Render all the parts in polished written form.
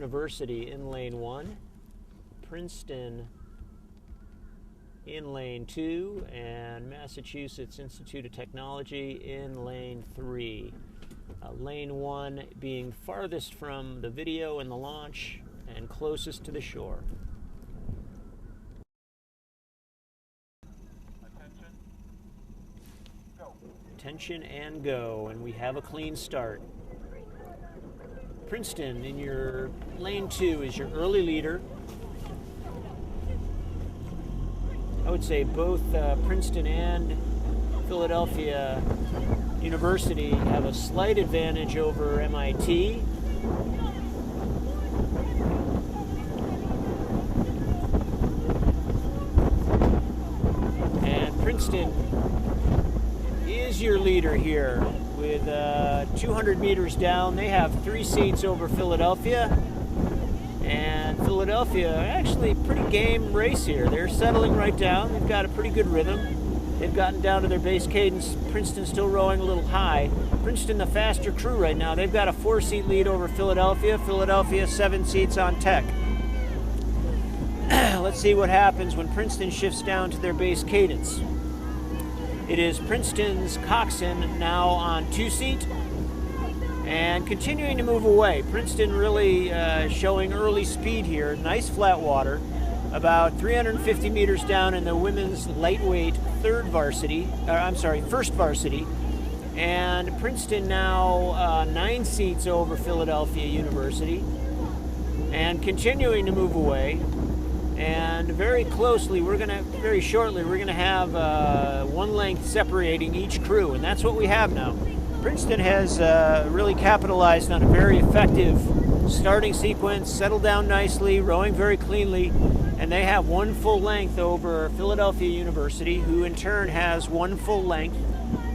University in lane 1, Princeton in lane 2, and Massachusetts Institute of Technology in lane 3. Lane 1 being farthest from the video and the launch and closest to the shore. Attention and go, and we have a clean start. Princeton in your lane 2 is your early leader. I would say both Princeton and Philadelphia University have a slight advantage over MIT. And Princeton is your leader here with 200 meters down. They have 3 seats over Philadelphia. And Philadelphia, actually pretty game race here. They're settling right down. They've got a pretty good rhythm. They've gotten down to their base cadence. Princeton still rowing a little high. Princeton, the faster crew right now. They've got a 4-seat lead over Philadelphia. Philadelphia, 7 seats on Tech. Let's see what happens when Princeton shifts down to their base cadence. It is Princeton's Coxon now on 2-seat and continuing to move away. Princeton really showing early speed here. Nice flat water. About 350 meters down in the women's lightweight first varsity. And Princeton now 9 seats over Philadelphia University and continuing to move away. And very closely, very shortly, we're gonna have 1 length separating each crew, and that's what we have now. Princeton has really capitalized on a very effective starting sequence, settled down nicely, rowing very cleanly, and they have 1 full length over Philadelphia University, who in turn has 1 full length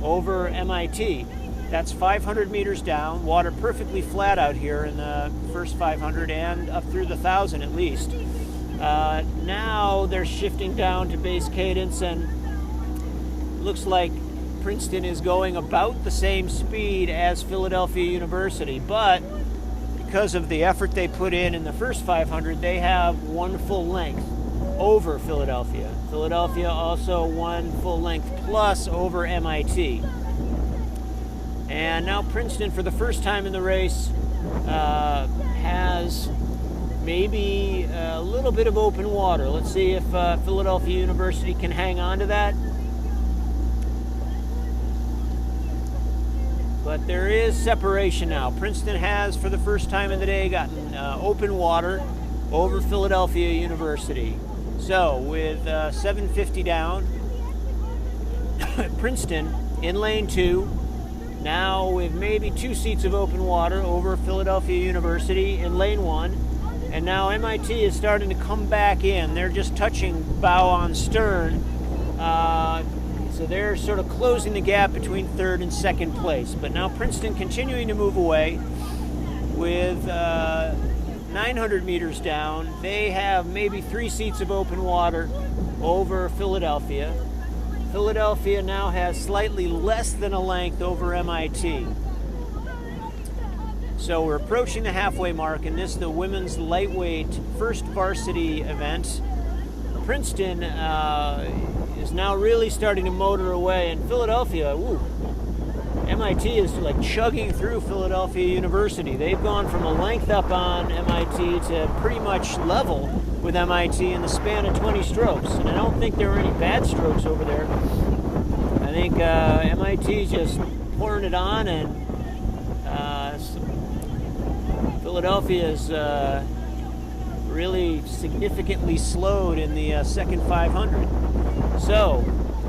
over MIT. That's 500 meters down, water perfectly flat out here in the first 500 and up through the 1,000 at least. Now they're shifting down to base cadence, and looks like Princeton is going about the same speed as Philadelphia University, but because of the effort they put in the first 500, they have 1 full length over Philadelphia. Philadelphia also 1 full length plus over MIT. And now Princeton, for the first time in the race, has maybe a little bit of open water. Let's see if Philadelphia University can hang on to that. But there is separation now. Princeton has, for the first time in the day, gotten open water over Philadelphia University. So with 750 down, Princeton in lane 2, now with maybe 2 seats of open water over Philadelphia University in lane 1. And now MIT is starting to come back in. They're just touching bow on stern. So they're sort of closing the gap between 3rd and 2nd place. But now Princeton continuing to move away with 900 meters down. They have maybe 3 seats of open water over Philadelphia. Philadelphia now has slightly less than a length over MIT. So we're approaching the halfway mark, and this is the women's lightweight first varsity event. Princeton is now really starting to motor away, and Philadelphia, MIT is like chugging through Philadelphia University. They've gone from a length up on MIT to pretty much level with MIT in the span of 20 strokes. And I don't think there were any bad strokes over there. I think MIT just pouring it on, and Philadelphia is really significantly slowed in the second 500. So,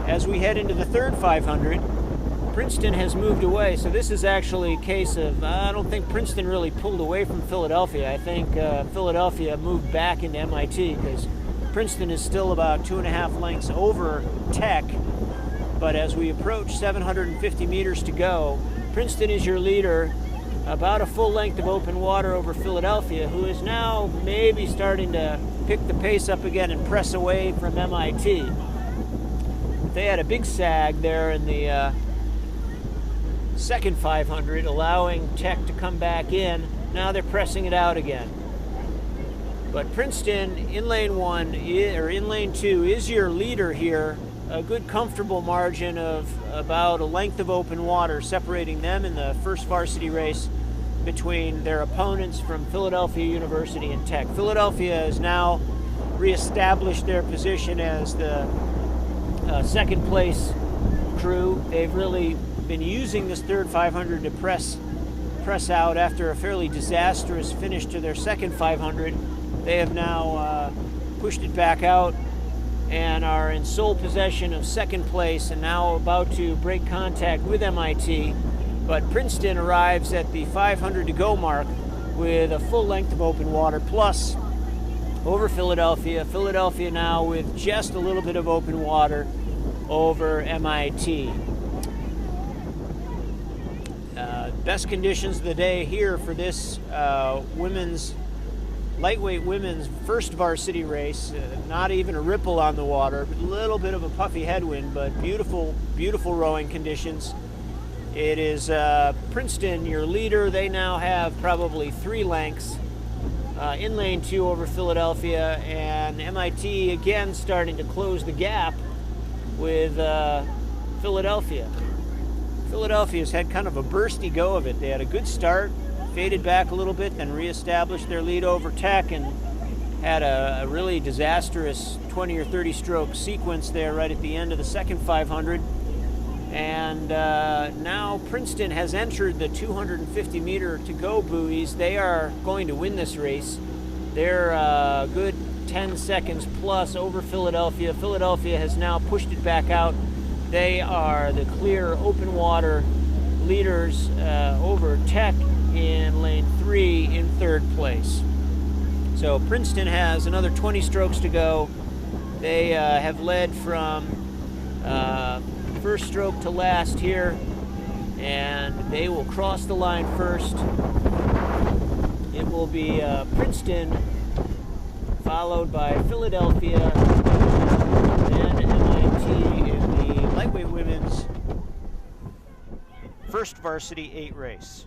as we head into the third 500, Princeton has moved away. So this is actually a case of, I don't think Princeton really pulled away from Philadelphia. I think Philadelphia moved back into MIT because Princeton is still about 2.5 lengths over Tech. But as we approach 750 meters to go, Princeton is your leader, about a full length of open water over Philadelphia, who is now maybe starting to pick the pace up again and press away from MIT. They had a big sag there in the second 500, allowing Tech to come back in. Now they're pressing it out again. But Princeton in lane 1 or in lane 2 is your leader here. A good comfortable margin of about a length of open water separating them in the first varsity race between their opponents from Philadelphia University and Tech. Philadelphia has now reestablished their position as the second place crew. They've really been using this third 500 to press out after a fairly disastrous finish to their second 500. They have now pushed it back out and are in sole possession of second place and now about to break contact with MIT. But Princeton arrives at the 500 to go mark with a full length of open water plus over Philadelphia. Philadelphia now with just a little bit of open water over MIT. Best conditions of the day here for this lightweight women's first varsity race. Not even a ripple on the water, a little bit of a puffy headwind, but beautiful, beautiful rowing conditions. It is Princeton, your leader. They now have probably 3 lengths in lane 2 over Philadelphia, and MIT again starting to close the gap with Philadelphia. Philadelphia's had kind of a bursty go of it. They had a good start, faded back a little bit, then reestablished their lead over Tech and had a really disastrous 20 or 30 stroke sequence there right at the end of the second 500. And now Princeton has entered the 250 meter to go buoys. They are going to win this race. They're a good 10 seconds plus over Philadelphia. Philadelphia has now pushed it back out. They are the clear open water leaders over Tech in lane 3 in third place. So Princeton has another 20 strokes to go. They have led from first stroke to last here, and they will cross the line first. It will be Princeton, followed by Philadelphia, then MIT in the lightweight women's first varsity 8 race.